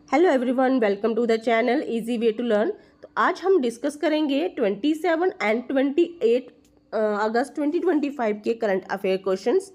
Hello everyone, welcome to the channel easy way to learn. तो आज हम discuss करेंगे 27 एंड 28 अगस्त 2025 के करंट अफेयर क्वेश्चंस।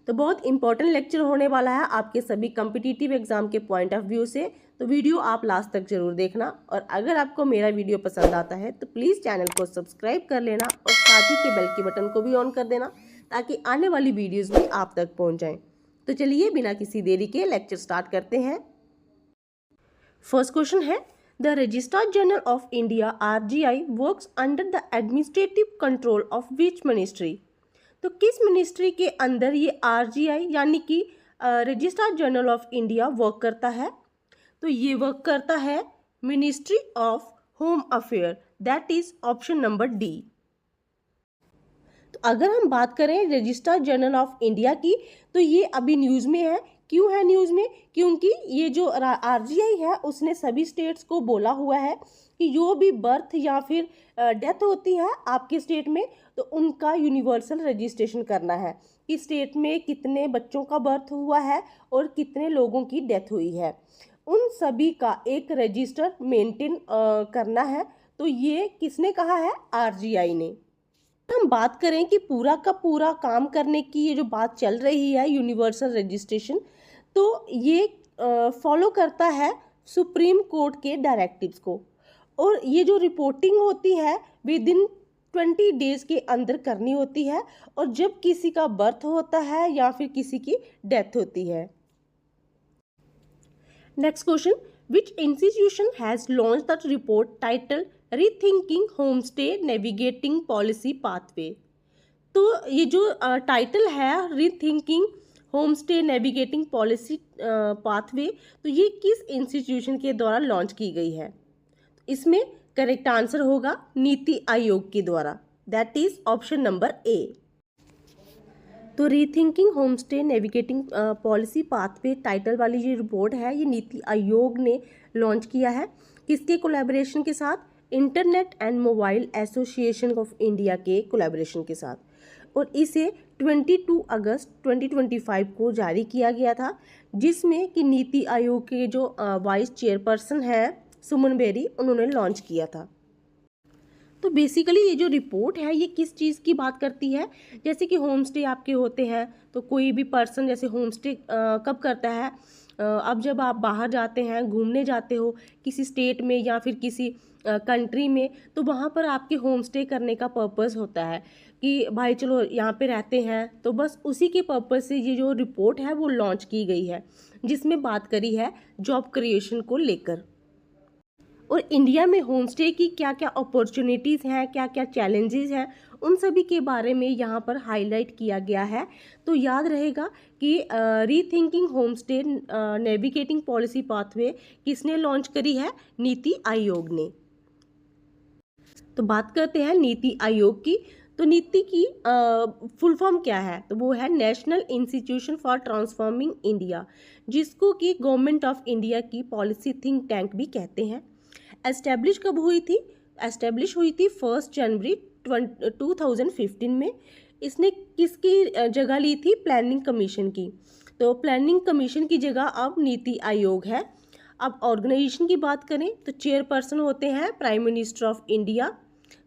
तो बहुत इंपॉर्टेंट लेक्चर होने वाला है आपके सभी कम्पिटिटिव एग्जाम के पॉइंट ऑफ व्यू से। तो वीडियो आप लास्ट तक जरूर देखना, और अगर आपको मेरा वीडियो पसंद आता है तो प्लीज़ चैनल को सब्सक्राइब कर लेना और साथ ही के बेल के बटन को भी ऑन कर देना, ताकि आने वाली वीडियोज़ भी आप तक पहुँच जाएँ। तो चलिए बिना किसी देरी के लेक्चर स्टार्ट करते हैं। फर्स्ट क्वेश्चन है, the registrar general of India RGI works under the administrative control of which ministry. तो किस मिनिस्ट्री के अंदर ये RGI यानी कि registrar general of India work करता है? तो ये वर्क करता है ministry of home affair, that is option number D. तो अगर हम बात करें रजिस्ट्रार जनरल ऑफ इंडिया की, तो ये अभी न्यूज़ में है। क्यों है न्यूज़ में? क्योंकि ये जो RGI है उसने सभी स्टेट्स को बोला हुआ है कि जो भी बर्थ या फिर डेथ होती है आपके स्टेट में, तो उनका यूनिवर्सल रजिस्ट्रेशन करना है कि स्टेट में कितने बच्चों का बर्थ हुआ है और कितने लोगों की डेथ हुई है। उन सभी का एक रजिस्टर मेंटेन करना है। तो ये किसने कहा है? RGI ने। हम बात करें कि पूरा का पूरा काम करने की ये जो बात चल रही है यूनिवर्सल रजिस्ट्रेशन, तो ये फॉलो करता है सुप्रीम कोर्ट के डायरेक्टिव्स को, और ये जो रिपोर्टिंग होती है विद इन 20 डेज के अंदर करनी होती है, और जब किसी का बर्थ होता है या फिर किसी की डेथ होती है। Next question, which institution has launch the report title rethinking homestay navigating policy pathway. तो ये जो टाइटल है rethinking homestay navigating policy pathway, तो ये किस इंस्टीट्यूशन के द्वारा लॉन्च की गई है? इसमें करेक्ट आंसर होगा नीति आयोग के द्वारा, that is option number A. तो rethinking homestay navigating policy pathway title वाली ये रिपोर्ट है, ये नीति आयोग ने लॉन्च किया है। किसके कोलैबोरेशन के साथ? Internet and mobile association of India के कोलैबोरेशन के साथ, और इसे 22 अगस्त 2025 को जारी किया गया था, जिसमें कि नीति आयोग के जो वाइस चेयरपर्सन है सुमन बेरी, उन्होंने लॉन्च किया था। तो बेसिकली ये जो रिपोर्ट है ये किस चीज़ की बात करती है? जैसे कि होम स्टे आपके होते हैं, तो कोई भी पर्सन जैसे होम स्टे कब करता है? अब जब आप बाहर जाते हैं, घूमने जाते हो किसी स्टेट में या फिर किसी कंट्री में, तो वहाँ पर आपके होम स्टे करने का पर्पस होता है कि भाई चलो यहाँ पे रहते हैं। तो बस उसी के पर्पस से ये जो रिपोर्ट है वो लॉन्च की गई है, जिसमें बात करी है जॉब क्रिएशन को लेकर, और इंडिया में होम स्टे की क्या क्या अपॉर्चुनिटीज़ हैं, क्या क्या चैलेंजेस हैं, उन सभी के बारे में यहाँ पर हाईलाइट किया गया है। तो याद रहेगा कि rethinking home stay navigating policy pathway किसने लॉन्च करी है? नीति आयोग ने। तो बात करते हैं नीति आयोग की। तो नीति की फुल फॉर्म क्या है? तो वो है national institution for transforming India, जिसको कि गवर्नमेंट ऑफ इंडिया की पॉलिसी थिंक टैंक भी कहते हैं। एस्टेब्लिश कब हुई थी? एस्टेब्लिश हुई थी 1 जनवरी 2015 में। इसने किसकी जगह ली थी? प्लानिंग कमीशन की। तो प्लानिंग कमीशन की जगह अब नीति आयोग है। अब ऑर्गेनाइजेशन की बात करें तो चेयरपर्सन होते हैं प्राइम मिनिस्टर ऑफ इंडिया।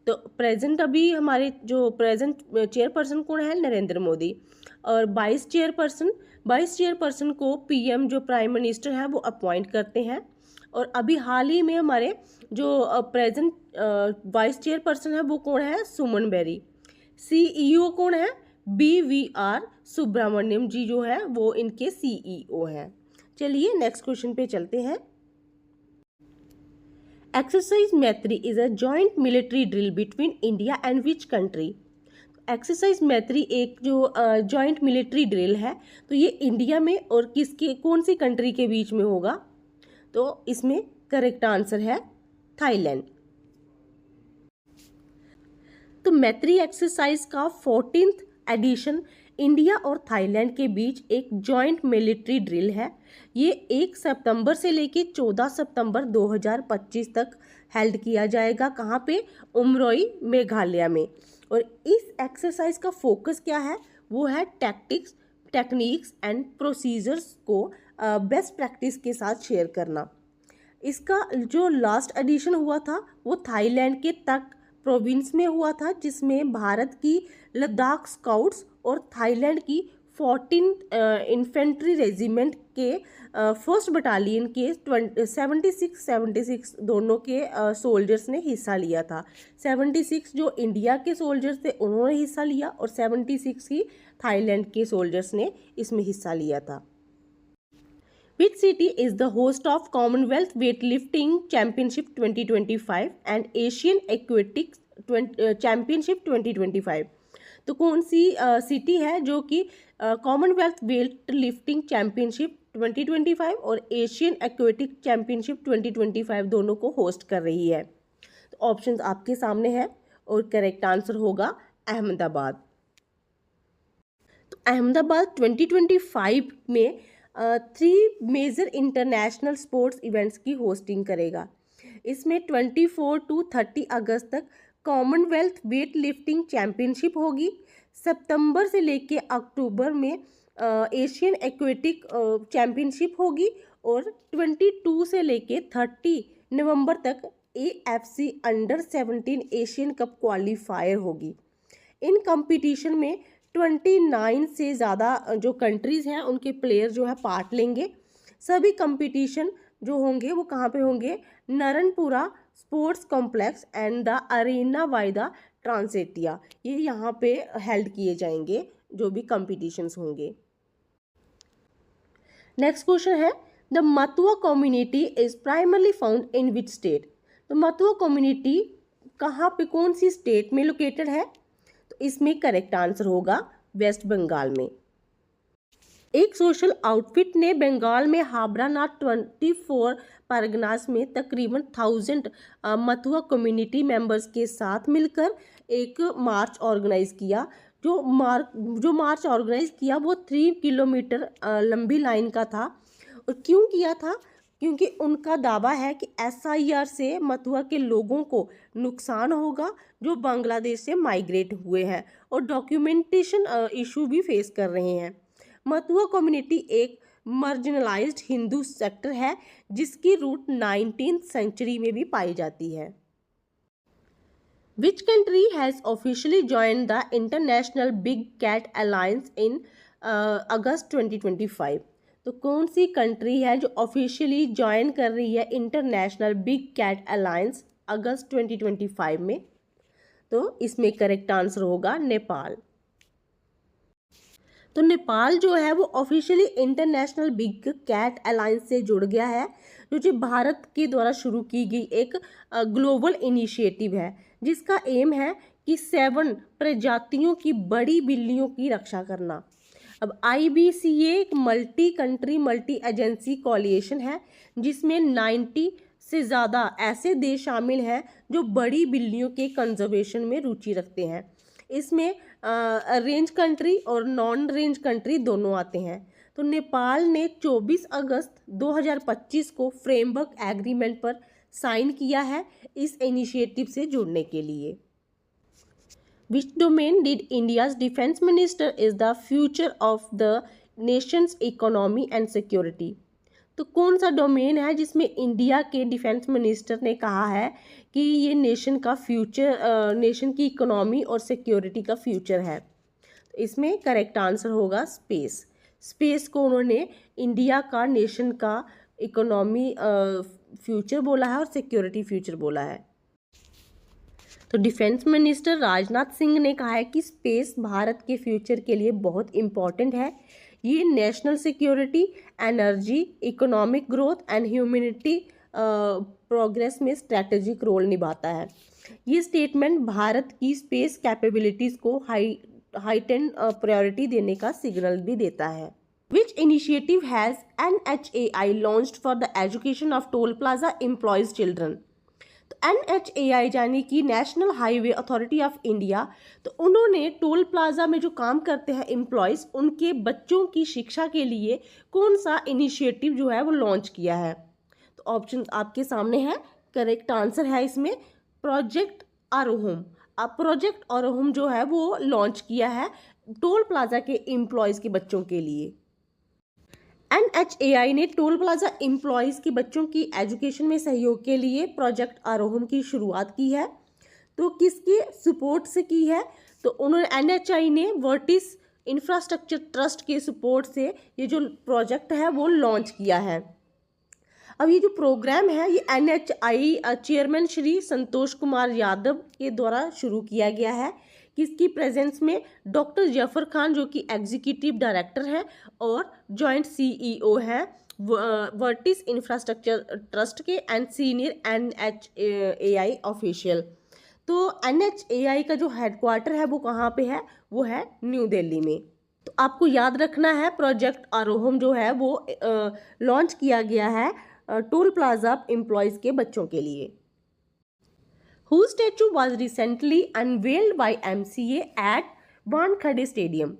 तो प्रेजेंट अभी हमारे जो प्रेजेंट चेयरपर्सन कौन है? नरेंद्र मोदी। और वाइस चेयरपर्सन को PM जो प्राइम मिनिस्टर हैं वो अपॉइंट करते हैं। और अभी हाल ही में हमारे जो प्रेजेंट वाइस चेयरपर्सन है वो कौन है? सुमन बेरी। CEO कौन है? BVR सुब्रमण्यम जी जो है वो इनके CEO हैं। चलिए नेक्स्ट क्वेश्चन पे चलते हैं। एक्सरसाइज मैत्री is a joint military drill between India and which country. Exercise मैत्री एक जो जॉइंट मिलिट्री ड्रिल है, तो ये इंडिया में और किसके कौन सी कंट्री के बीच में होगा? तो इसमें करेक्ट आंसर है थाईलैंड। तो मैत्री एक्सरसाइज का 14th एडिशन इंडिया और थाईलैंड के बीच एक जॉइंट मिलिट्री ड्रिल है। ये 1 सितंबर से लेके 14 सितंबर 2025 तक हेल्ड किया जाएगा। कहाँ पे? उमरोई मेघालय में। और इस एक्सरसाइज का फोकस क्या है? वो है टेक्निक्स एंड प्रोसीजर्स को बेस्ट प्रैक्टिस के साथ शेयर करना। इसका जो लास्ट एडिशन हुआ था वो थाईलैंड के तक प्रोविंस में हुआ था, जिसमें भारत की लद्दाख स्काउट्स और थाईलैंड की 14 इन्फेंट्री रेजिमेंट के फर्स्ट बटालियन के 76 दोनों के सोल्जर्स ने हिस्सा लिया था। 76 जो इंडिया के सोल्जर्स थे उन्होंने हिस्सा लिया और 76 ही थाईलैंड के सोल्जर्स ने इसमें हिस्सा लिया था। Which city is the host of Commonwealth Weightlifting Championship 2025 and Asian Aquatics Championship 2025? तो कौन सी सिटी है जो कि कॉमनवेल्थ वेट लिफ्टिंग चैम्पियनशिप 2025 और एशियन एक्वेटिक चैम्पियनशिप 2025 दोनों को होस्ट कर रही है? तो ऑप्शंस आपके सामने है और करेक्ट आंसर होगा अहमदाबाद। तो अहमदाबाद 2025 में 3 मेजर इंटरनेशनल स्पोर्ट्स इवेंट्स की होस्टिंग करेगा। इसमें 24 to 30 अगस्त तक कॉमनवेल्थ वेट लिफ्टिंग चैम्पियनशिप होगी। सितंबर से लेके अक्टूबर में एशियन एक्वेटिक चैम्पियनशिप होगी और 22 से लेके 30 नवंबर तक AFC under 17 Asian cup qualifier होगी। इन कंपटीशन में 29 से ज़्यादा जो कंट्रीज़ हैं उनके प्लेयर जो है पार्ट लेंगे। सभी कंपटीशन जो होंगे वो कहाँ पे होंगे? Naranpura sports complex and the arena वाइदा ट्रांसेटिया, ये यहाँ पे हेल्ड किए जाएंगे जो भी कंपटीशंस होंगे। नेक्स्ट क्वेश्चन है the Matua community is primarily found in which state? तो मतुआ कम्युनिटी कहाँ पे, कौन सी स्टेट में लोकेटेड है? तो इसमें करेक्ट आंसर होगा वेस्ट बंगाल में। एक सोशल आउटफिट ने बंगाल में हाबरानाथ 24 परगनास में तकरीबन 1000 मतुआ कम्युनिटी मेंबर्स के साथ मिलकर एक मार्च ऑर्गेनाइज किया। जो मार्च ऑर्गेनाइज किया वो 3 किलोमीटर लंबी लाइन का था। और क्यों किया था? क्योंकि उनका दावा है कि SIR से मतुआ के लोगों को नुकसान होगा जो बांग्लादेश से माइग्रेट हुए हैं और डॉक्यूमेंटेशन इशू भी फेस कर रहे हैं। मतुआ कम्युनिटी एक मार्जिनलाइज्ड हिंदू सेक्टर है जिसकी रूट 19th सेंचुरी में भी पाई जाती है। Which country has officially joined the International Big Cat Alliance in अगस्त 2025? तो कौन सी कंट्री है जो ऑफिशियली ज्वाइन कर रही है इंटरनेशनल बिग कैट अलायंस अगस्त 2025 में? तो इसमें करेक्ट आंसर होगा नेपाल। तो नेपाल जो है वो officially international big cat alliance से जुड़ गया है, जो भारत के द्वारा शुरू की गई एक ग्लोबल इनिशिएटिव है जिसका एम है कि 7 प्रजातियों की बड़ी बिल्लियों की रक्षा करना। अब IBCA एक multi country multi agency coalition है जिसमें 90 से ज़्यादा ऐसे देश शामिल हैं जो बड़ी बिल्लियों के कंजर्वेशन में रुचि रखते हैं। इसमें रेंज कंट्री और नॉन रेंज कंट्री दोनों आते हैं। तो नेपाल ने 24 अगस्त 2025 को फ्रेमवर्क एग्रीमेंट पर साइन किया है इस इनिशिएटिव से जुड़ने के लिए। Which domain did India's defense minister is the future of the nation's economy and security? तो कौन सा डोमेन है जिसमें इंडिया के डिफेंस मिनिस्टर ने कहा है कि ये नेशन का फ्यूचर, नेशन की इकोनॉमी और सिक्योरिटी का फ्यूचर है? तो इसमें करेक्ट आंसर होगा स्पेस। स्पेस को उन्होंने इंडिया का, नेशन का इकोनॉमी फ्यूचर बोला है और सिक्योरिटी फ्यूचर बोला है। तो डिफेंस मिनिस्टर राजनाथ सिंह ने कहा है कि स्पेस भारत के फ्यूचर के लिए बहुत इम्पॉर्टेंट है। ये national security, energy, economic growth and humanity progress में स्ट्रैटेजिक रोल निभाता है। ये स्टेटमेंट भारत की स्पेस कैपेबिलिटीज़ को हाइटेंड प्रायोरिटी देने का सिग्नल भी देता है। Which initiative has NHAI launched for the education of toll plaza employees children? तो NHAI यानी कि national highway authority of India, तो उन्होंने टोल प्लाजा में जो काम करते हैं एम्प्लॉयज़, उनके बच्चों की शिक्षा के लिए कौन सा इनिशिएटिव जो है वो लॉन्च किया है? तो ऑप्शन आपके सामने है। करेक्ट आंसर है इसमें प्रोजेक्ट आरोहम। अब प्रोजेक्ट आरोहम जो है वो लॉन्च किया है टोल प्लाजा के एम्प्लॉयज़ के बच्चों के लिए। NHAI ने टोल प्लाजा एम्प्लॉयज़ की बच्चों की एजुकेशन में सहयोग के लिए प्रोजेक्ट आरोहम की शुरुआत की है। तो किसके सपोर्ट से की है? तो उन्होंने NHAI ने वर्टिस इंफ्रास्ट्रक्चर ट्रस्ट के सपोर्ट से ये जो प्रोजेक्ट है वो लॉन्च किया है। अब ये जो प्रोग्राम है ये NHAI चेयरमैन श्री संतोष कुमार यादव के द्वारा शुरू किया गया है। किसकी प्रेजेंस में? डॉक्टर जफर खान जो कि एग्जीक्यूटिव डायरेक्टर है और जॉइंट CEO है वर्टिस इंफ्रास्ट्रक्चर ट्रस्ट के एंड सीनियर NHAI ऑफिशियल। तो NHAI का जो हेडक्वार्टर है वो कहाँ पे है? वो है न्यू दिल्ली में। तो आपको याद रखना है प्रोजेक्ट आरोहम जो है वो लॉन्च किया गया है टोल प्लाजा एम्प्लॉयज़ के बच्चों के लिए। Whose statue was recently unveiled by MCA at Wankhede stadium?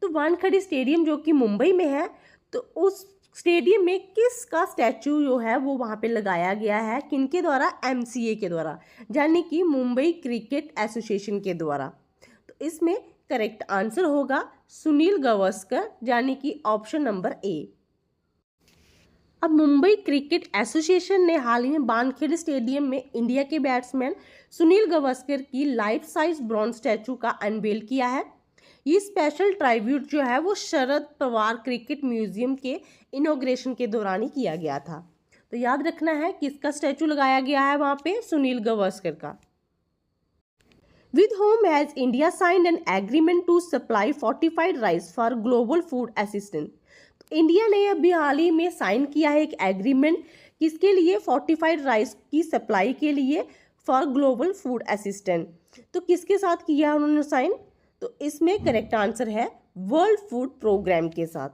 तो वानखेड़े स्टेडियम जो कि मुंबई में है, तो उस स्टेडियम में किसका स्टैचू जो है वो वहाँ पे लगाया गया है? किनके द्वारा? MCA के द्वारा, यानी कि मुंबई क्रिकेट एसोसिएशन के द्वारा। तो इसमें करेक्ट आंसर होगा सुनील गावस्कर, यानी कि ऑप्शन नंबर A। अब मुंबई क्रिकेट एसोसिएशन ने हाल ही में वानखेड़े स्टेडियम में इंडिया के बैट्समैन सुनील गावस्कर की लाइफ साइज ब्रॉन्ज स्टैचू का अनवेल किया है। ये स्पेशल ट्राइब्यूट जो है वो शरद पवार क्रिकेट म्यूजियम के इनॉग्रेशन के दौरान ही किया गया था। तो याद रखना है किसका स्टैचू लगाया गया है वहाँ पे? सुनील गावस्कर का। With whom has India signed an agreement to supply fortified rice for global food assistance? India ने अभी हाल ही में साइन किया है एक एग्रीमेंट, किसके लिए? फोर्टिफाइड राइस की सप्लाई के लिए फॉर ग्लोबल फूड असिस्टेंट। तो किसके साथ किया उन्होंने साइन? तो इसमें करेक्ट आंसर है वर्ल्ड फूड प्रोग्राम के साथ।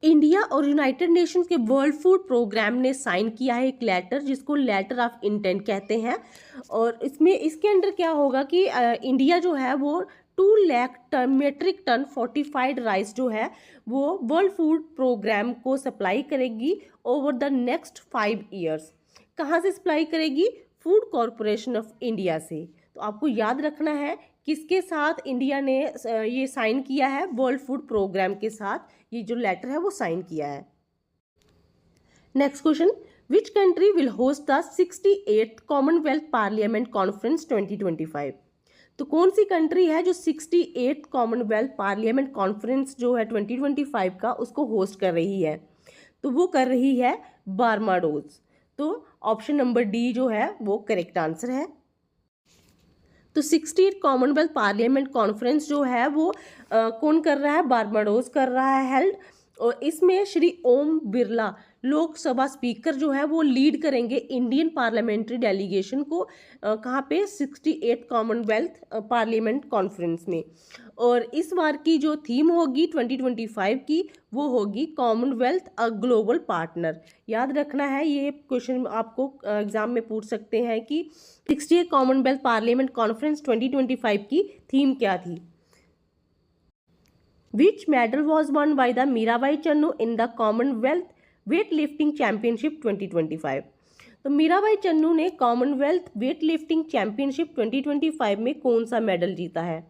इंडिया और यूनाइटेड नेशंस के वर्ल्ड फूड प्रोग्राम ने साइन किया है एक लेटर, जिसको लेटर ऑफ इंटेंट कहते हैं। और इसमें इसके अंडर क्या होगा कि इंडिया जो है वो 2 lakh metric ton fortified rice जो है वो वर्ल्ड फूड प्रोग्राम को सप्लाई करेगी ओवर द नेक्स्ट 5 ईयर्स। कहाँ से सप्लाई करेगी? फूड कॉरपोरेशन ऑफ इंडिया से। तो आपको याद रखना है किसके साथ इंडिया ने ये साइन किया है? वर्ल्ड फूड प्रोग्राम के साथ ये जो लेटर है वो साइन किया है। Next question, which country will host the 68th Commonwealth parliament conference 2025? तो कौन सी कंट्री है जो 68th कॉमनवेल्थ पार्लियामेंट कॉन्फ्रेंस जो है 2025 का उसको होस्ट कर रही है? तो वो कर रही है बारबाडोस। तो ऑप्शन नंबर D जो है वो करेक्ट आंसर है। तो 68th कॉमनवेल्थ पार्लियामेंट कॉन्फ्रेंस जो है वो कौन कर रहा है? बारबाडोस कर रहा है हेल्ड। और इसमें श्री ओम बिरला लोकसभा स्पीकर जो है वो लीड करेंगे इंडियन पार्लियामेंट्री डेलीगेशन को कहाँ पे? 68th कॉमनवेल्थ पार्लियामेंट कॉन्फ्रेंस में। और इस बार की जो थीम होगी 2025 की वो होगी कॉमनवेल्थ अ ग्लोबल पार्टनर। याद रखना है, ये क्वेश्चन आपको एग्जाम में पूछ सकते हैं कि 68th कॉमनवेल्थ पार्लियामेंट कॉन्फ्रेंस 2025 की थीम क्या थी। Which medal was won by the Mirabai Channu in the Commonwealth weight lifting championship 2025? तो मीराबाई चन्नू ने कॉमनवेल्थ वेट लिफ्टिंग चैंपियनशिप 2025 में कौन सा मेडल जीता है?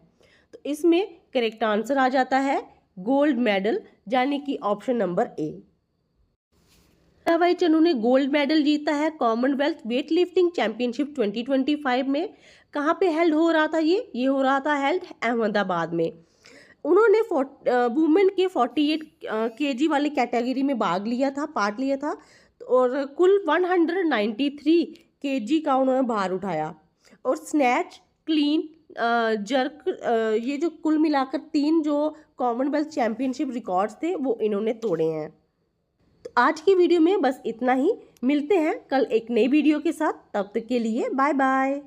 तो इसमें करेक्ट आंसर आ जाता है गोल्ड मेडल, यानी कि option number A। Mirabai Channu ने गोल्ड मेडल जीता है कॉमनवेल्थ वेट लिफ्टिंग चैंपियनशिप 2025 में। कहाँ पे हेल्ड हो रहा था ये हो रहा था हेल्ड अहमदाबाद में। उन्होंने वुमेन के 48 kg वाली कैटेगरी में पार्ट लिया था और कुल 193 kg का उन्होंने भार उठाया। और स्नैच, क्लीन, जर्क, ये जो कुल मिलाकर 3 जो कॉमनवेल्थ चैंपियनशिप रिकॉर्ड्स थे वो इन्होंने तोड़े हैं। तो आज की वीडियो में बस इतना ही। मिलते हैं कल एक नई वीडियो के साथ, तब तक के लिए बाय बाय।